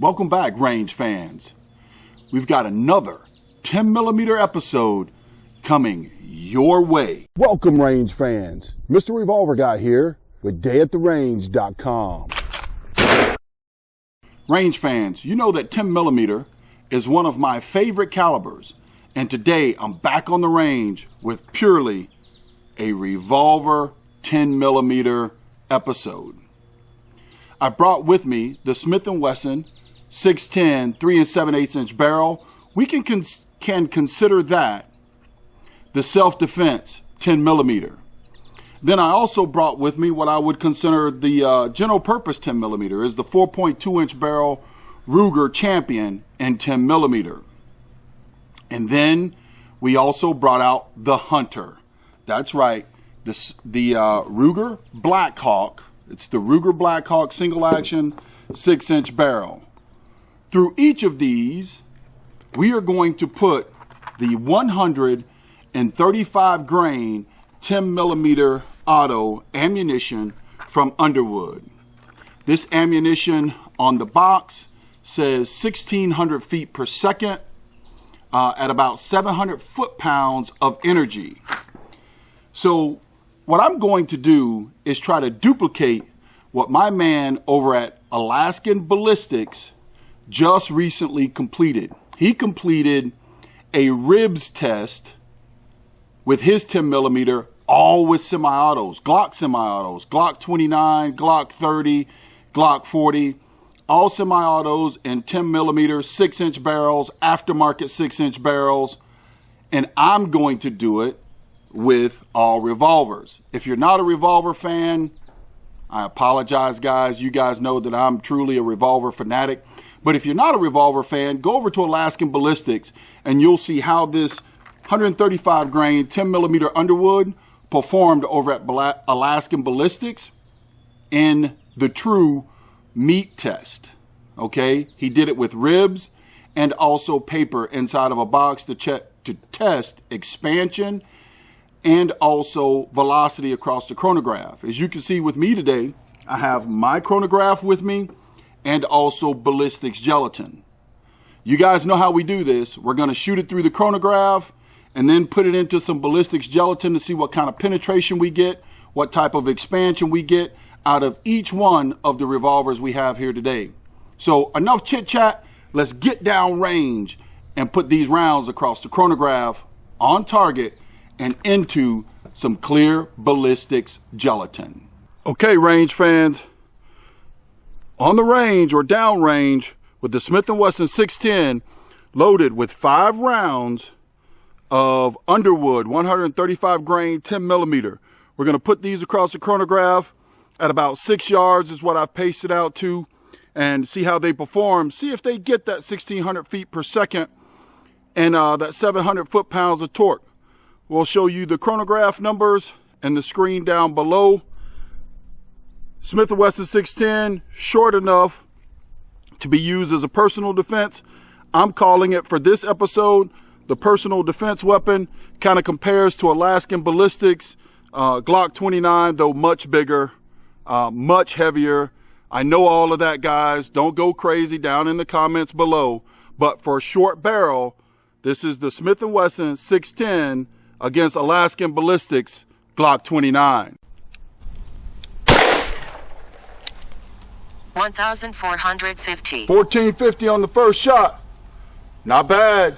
Welcome back, range fans. We've got another 10mm episode coming your way. Welcome, range fans. Mr. Revolver Guy here with dayattherange.com. Range fans, you know that 10mm is one of my favorite calibers, and today I'm back on the range with purely a revolver 10mm episode. I brought with me the Smith & Wesson 610 3 7/8 inch barrel. We can consider that the self-defense 10mm. Then I also brought with me what I would consider the general purpose 10mm, is the 4.2 inch barrel Ruger Champion in 10mm. And then we also brought out the Hunter. That's right, the Ruger Blackhawk. It's the Ruger Blackhawk single action 6-inch barrel. Through each of these, we are going to put the 135 grain 10mm auto ammunition from Underwood. This ammunition on the box says 1,600 feet per second at about 700 foot-pounds of energy. So what I'm going to do is try to duplicate what my man over at Alaskan Ballistics just recently completed. He completed a ribs test with his 10mm, all with semi-autos, Glock semi-autos, Glock 29, Glock 30, Glock 40, all semi-autos and 10mm 6-inch barrels, aftermarket 6-inch barrels, and I'm going to do it with all revolvers. If you're not a revolver fan, I apologize, guys. You guys know that I'm truly a revolver fanatic. But if you're not a revolver fan, go over to Alaskan Ballistics and you'll see how this 135 grain 10mm Underwood performed over at Alaskan Ballistics in the true meat test. Okay, he did it with ribs and also paper inside of a box to test expansion and also velocity across the chronograph. As you can see with me today, I have my chronograph with me and also ballistics gelatin. You guys know how we do this. We're going to shoot it through the chronograph and then put it into some ballistics gelatin to see what kind of penetration we get, what type of expansion we get out of each one of the revolvers we have here today. So enough chit chat. Let's get down range and put these rounds across the chronograph on target and into some clear ballistics gelatin. Okay, range fans, on the range or down range with the Smith & Wesson 610 loaded with 5 rounds of Underwood 135 grain 10mm. We're going to put these across the chronograph at about 6 yards is what I've paced it out to, and see how they perform. See if they get that 1,600 feet per second and that 700 foot-pounds of torque. We'll show you the chronograph numbers and the screen down below. Smith & Wesson 610, short enough to be used as a personal defense. I'm calling it for this episode the personal defense weapon. Kind of compares to Alaskan Ballistics, Glock 29, though much bigger, much heavier. I know all of that, guys. Don't go crazy down in the comments below. But for a short barrel, this is the Smith & Wesson 610 against Alaskan Ballistics Glock 29. 1,450. 1450 on the first shot. Not bad.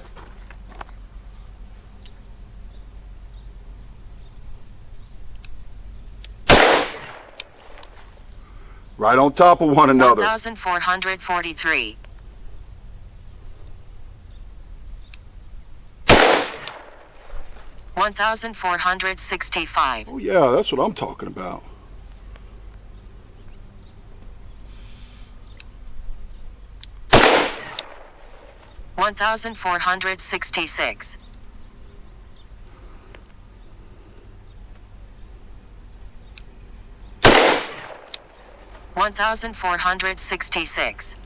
Right on top of one another. 1,443. 1,465. Oh yeah, that's what I'm talking about. 1,466. 1,466.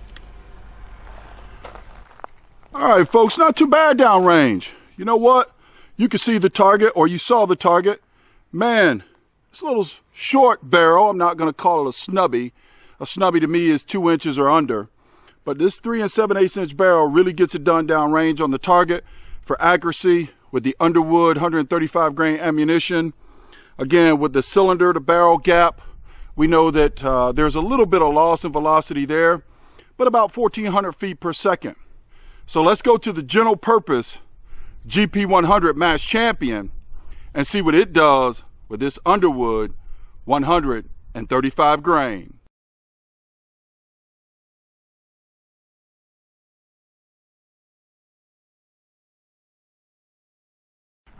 All right, folks, not too bad downrange. You know what? You can see the target, or you saw the target. Man, this little short barrel, I'm not going to call it a snubby. A snubby to me is 2 inches or under. But this 3 7/8 inch barrel really gets it done downrange on the target for accuracy with the Underwood 135 grain ammunition. Again, with the cylinder to barrel gap, we know that there's a little bit of loss in velocity there, but about 1,400 feet per second. So let's go to the general purpose GP100 Match Champion and see what it does with this Underwood 135 grain.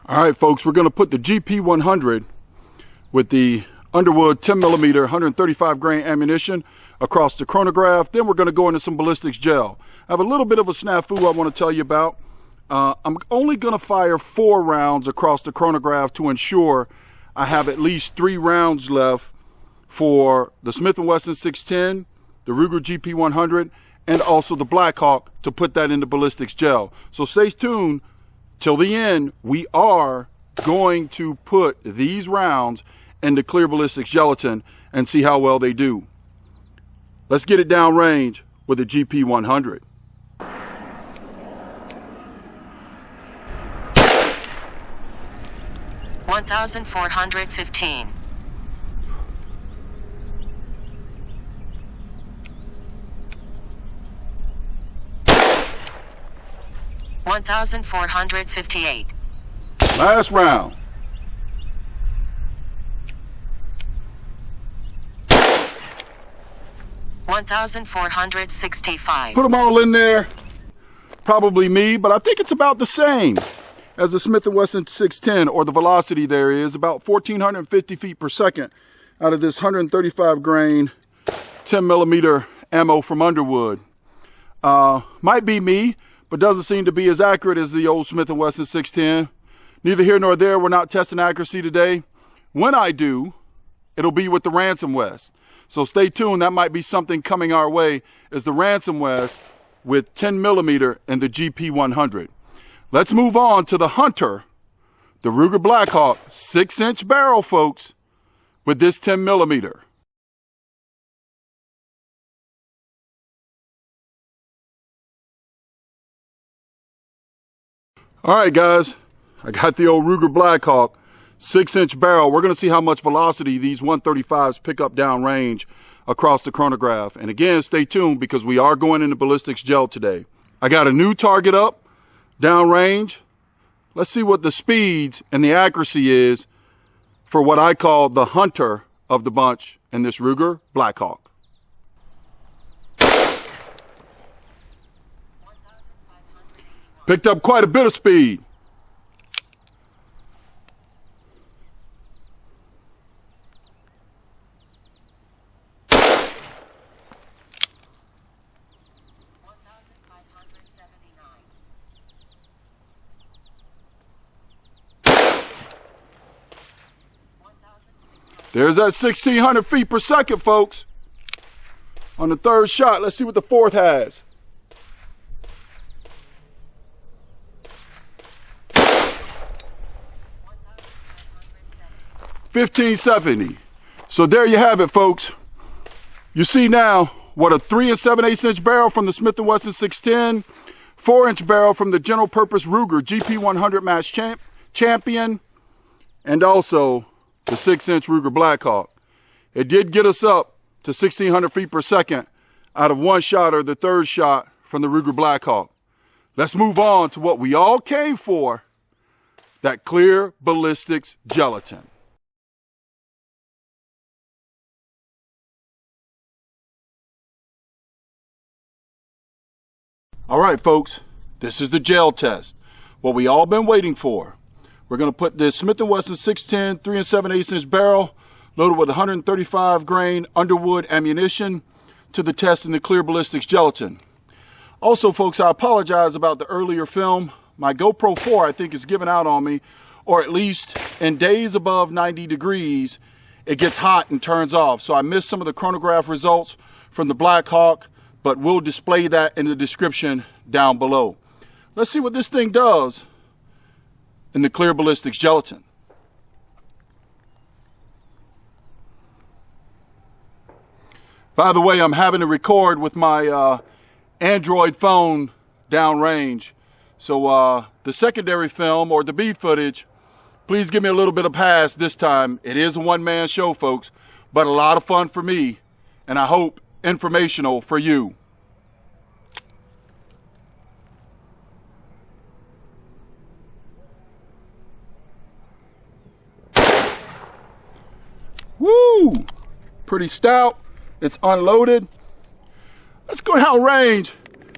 All right, folks, we're going to put the GP100 with the Underwood 10 millimeter 135 grain ammunition across the chronograph. Then we're going to go into some ballistics gel. I have a little bit of a snafu I want to tell you about. I'm only going to fire 4 rounds across the chronograph to ensure I have at least 3 rounds left for the Smith & Wesson 610, the Ruger GP100, and also the Blackhawk to put that into ballistics gel. So stay tuned till the end. We are going to put these rounds into clear ballistics gelatin and see how well they do. Let's get it downrange with the GP100. $1,415. $1,458. Last round. $1,465. Put them all in there. Probably me, but I think it's about the same as the Smith & Wesson 610, or the velocity there is about 1,450 feet per second out of this 135 grain 10 millimeter ammo from Underwood. Might be me, but doesn't seem to be as accurate as the old Smith & Wesson 610. Neither here nor there. We're not testing accuracy today. When I do, it'll be with the Ransom West. So stay tuned. That might be something coming our way, is the Ransom West with 10 millimeter and the GP100. Let's move on to the Hunter, the Ruger Blackhawk 6-inch barrel, folks, with this 10 millimeter. All right, guys, I got the old Ruger Blackhawk 6-inch barrel. We're going to see how much velocity these 135s pick up downrange across the chronograph. And again, stay tuned because we are going into ballistics gel today. I got a new target up downrange. Let's see what the speeds and the accuracy is for what I call the Hunter of the bunch in this Ruger Blackhawk. Picked up quite a bit of speed. There's that 1,600 feet per second, folks. On the third shot, let's see what the fourth has. 1,570. So there you have it, folks. You see now what a 3 7/8 inch barrel from the Smith & Wesson 610, 4-inch barrel from the general purpose Ruger GP100 Match Champion, and also the 6-inch Ruger Blackhawk. It did get us up to 1,600 feet per second out of one shot, or the third shot from the Ruger Blackhawk. Let's move on to what we all came for, that clear ballistics gelatin. All right, folks, this is the gel test, what we all been waiting for. We're going to put this Smith & Wesson 610 3 7/8 inch barrel loaded with 135 grain Underwood ammunition to the test in the clear ballistics gelatin. Also, folks, I apologize about the earlier film. My GoPro 4, I think, is giving out on me, or at least in days above 90 degrees, it gets hot and turns off. So I missed some of the chronograph results from the Blackhawk, but we'll display that in the description down below. Let's see what this thing does in the clear ballistics gelatin. By the way, I'm having to record with my Android phone downrange. So the secondary film or the B footage, please give me a little bit of pass this time. It is a one-man show, folks, but a lot of fun for me, and I hope informational for you. Woo! Pretty stout. It's unloaded. Let's go down range,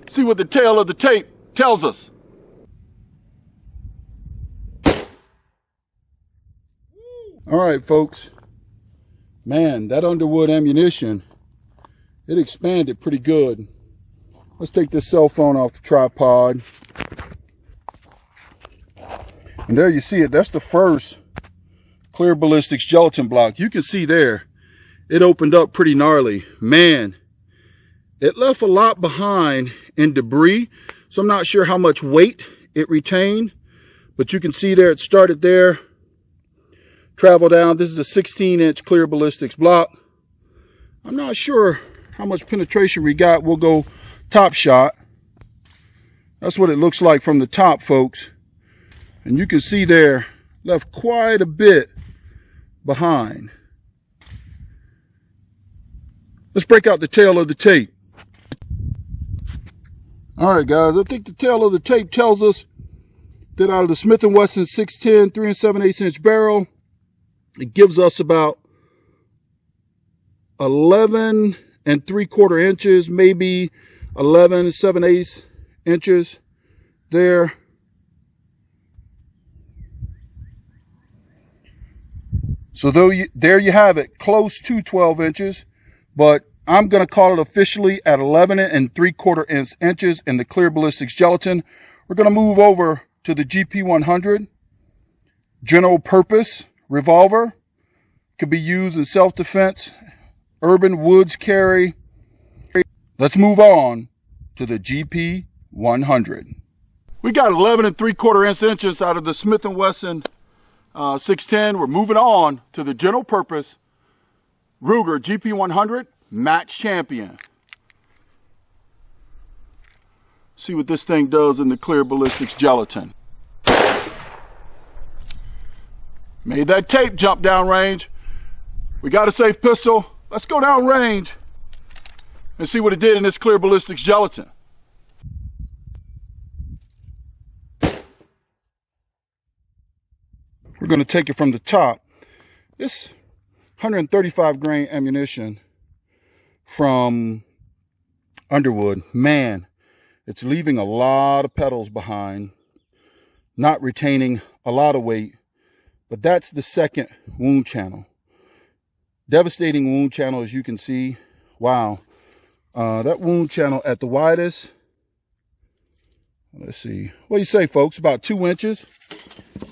see what the tail of the tape tells us. All right, folks. Man, that Underwood ammunition, it expanded pretty good. Let's take this cell phone off the tripod. And there you see it. That's the first clear ballistics gelatin block. You can see there, it opened up pretty gnarly. Man, it left a lot behind in debris. So I'm not sure how much weight it retained, but you can see there, it started there, travel down. This is a 16-inch clear ballistics block. I'm not sure how much penetration we got. We'll go top shot. That's what it looks like from the top, folks. And you can see there, left quite a bit behind. Let's break out the tail of the tape. All right, guys, I think the tail of the tape tells us that out of the Smith & Wesson 610 3 7/8" barrel, it gives us about 11 3/4 inches, maybe 11 7/8 inches there. So there you have it, close to 12 inches, but I'm going to call it officially at 11 3/4 inches in the clear ballistics gelatin. We're going to move over to the GP100, general purpose revolver. Could be used in self-defense, urban woods carry. Let's move on to the GP100. We got 11 3/4 inches out of the Smith & Wesson 610. We're moving on to the general purpose Ruger GP100 match champion. See what this thing does in the clear ballistics gelatin. Made that tape jump down range. We got a safe pistol. Let's go down range and see what it did in this clear ballistics gelatin. We're going to take it from the top. This 135 grain ammunition from Underwood, man, it's leaving a lot of petals behind, not retaining a lot of weight, but that's the second wound channel. Devastating wound channel, as you can see. Wow. That wound channel at the widest, let's see, what do you say, folks? About 2 inches.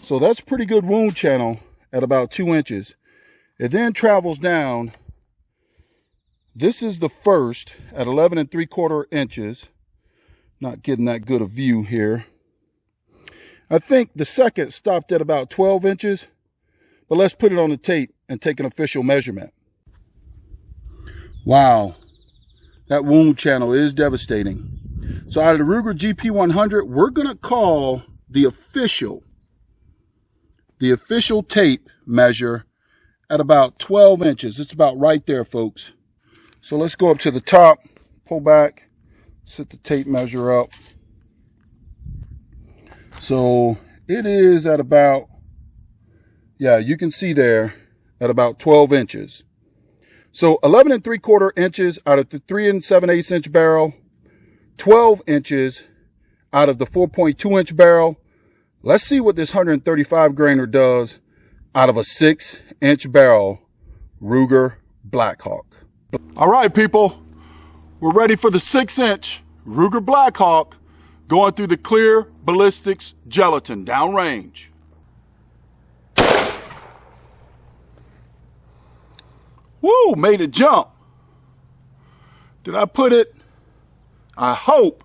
So that's pretty good wound channel at about 2 inches. It then travels down. This is the first at 11 3/4 inches. Not getting that good a view here. I think the second stopped at about 12 inches, but let's put it on the tape and take an official measurement. Wow, that wound channel is devastating. So out of the Ruger GP100, we're gonna call the official tape measure at about 12 inches. It's about right there, folks. So let's go up to the top, pull back, set the tape measure up. So it is at about, yeah, you can see there at about 12 inches. So 11 3/4 inches out of the 3 7/8" barrel, 12 inches out of the 4.2 inch barrel. Let's see what this 135 grainer does out of a 6-inch barrel Ruger Blackhawk. All right, people, we're ready for the 6-inch Ruger Blackhawk going through the clear ballistics gelatin downrange. Woo, made it jump. Did I put it? I hope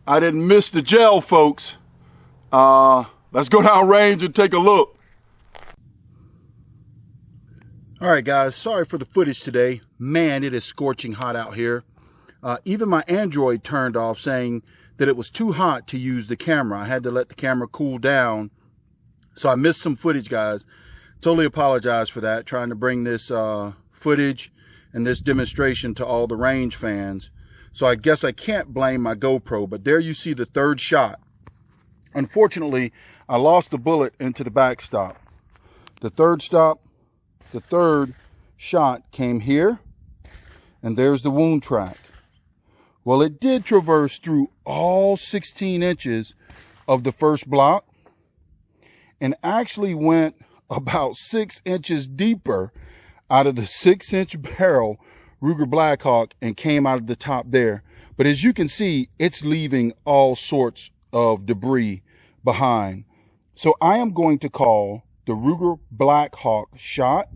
I didn't miss the gel, folks. Let's go down range and take a look. All right, guys, sorry for the footage today. Man, it is scorching hot out here. Even my Android turned off, saying that it was too hot to use the camera. I had to let the camera cool down. So I missed some footage, guys. Totally apologize for that. Trying to bring this footage and this demonstration to all the range fans. So I guess I can't blame my GoPro, but there you see the third shot. Unfortunately, I lost the bullet into the backstop. The third shot came here, and there's the wound track. Well, it did traverse through all 16 inches of the first block and actually went about 6 inches deeper out of the 6-inch barrel Ruger Blackhawk and came out of the top there. But as you can see, it's leaving all sorts of debris behind. So I am going to call the Ruger Blackhawk shot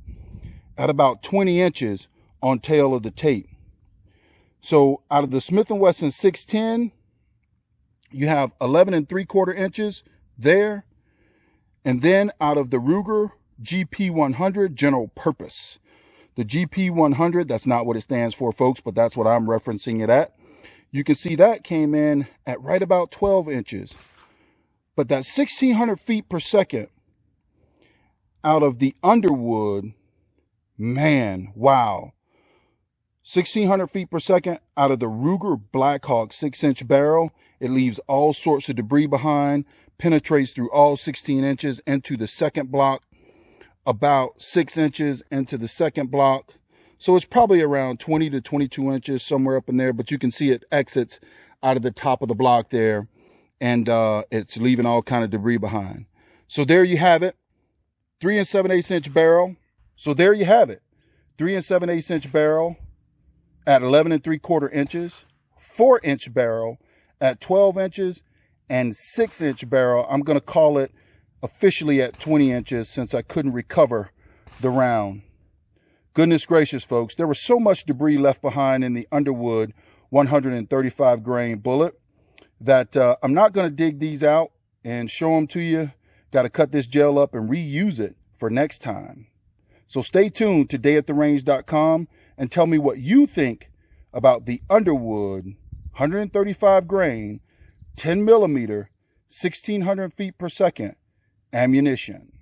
at about 20 inches on tail of the tape. So out of the Smith & Wesson 610, you have 11 3/4 inches there. And then out of the Ruger GP100 General Purpose, the GP100, that's not what it stands for, folks, but that's what I'm referencing it at. You can see that came in at right about 12 inches. But that 1,600 feet per second out of the Underwood, man, wow. 1,600 feet per second out of the Ruger Blackhawk 6-inch barrel. It leaves all sorts of debris behind, penetrates through all 16 inches into the second block, about 6 inches into the second block. So it's probably around 20 to 22 inches, somewhere up in there, but you can see it exits out of the top of the block there, and it's leaving all kind of debris behind. So there you have it, 3 7/8 inch barrel. So there you have it, 3 7/8 inch barrel at 11 3/4 inches, 4-inch barrel at 12 inches, and 6-inch barrel. I'm going to call it officially at 20 inches since I couldn't recover the round. Goodness gracious, folks, there was so much debris left behind in the Underwood 135 grain bullet that I'm not going to dig these out and show them to you. Got to cut this gel up and reuse it for next time. So stay tuned to dayattherange.com and tell me what you think about the Underwood 135 grain 10 millimeter 1,600 feet per second ammunition.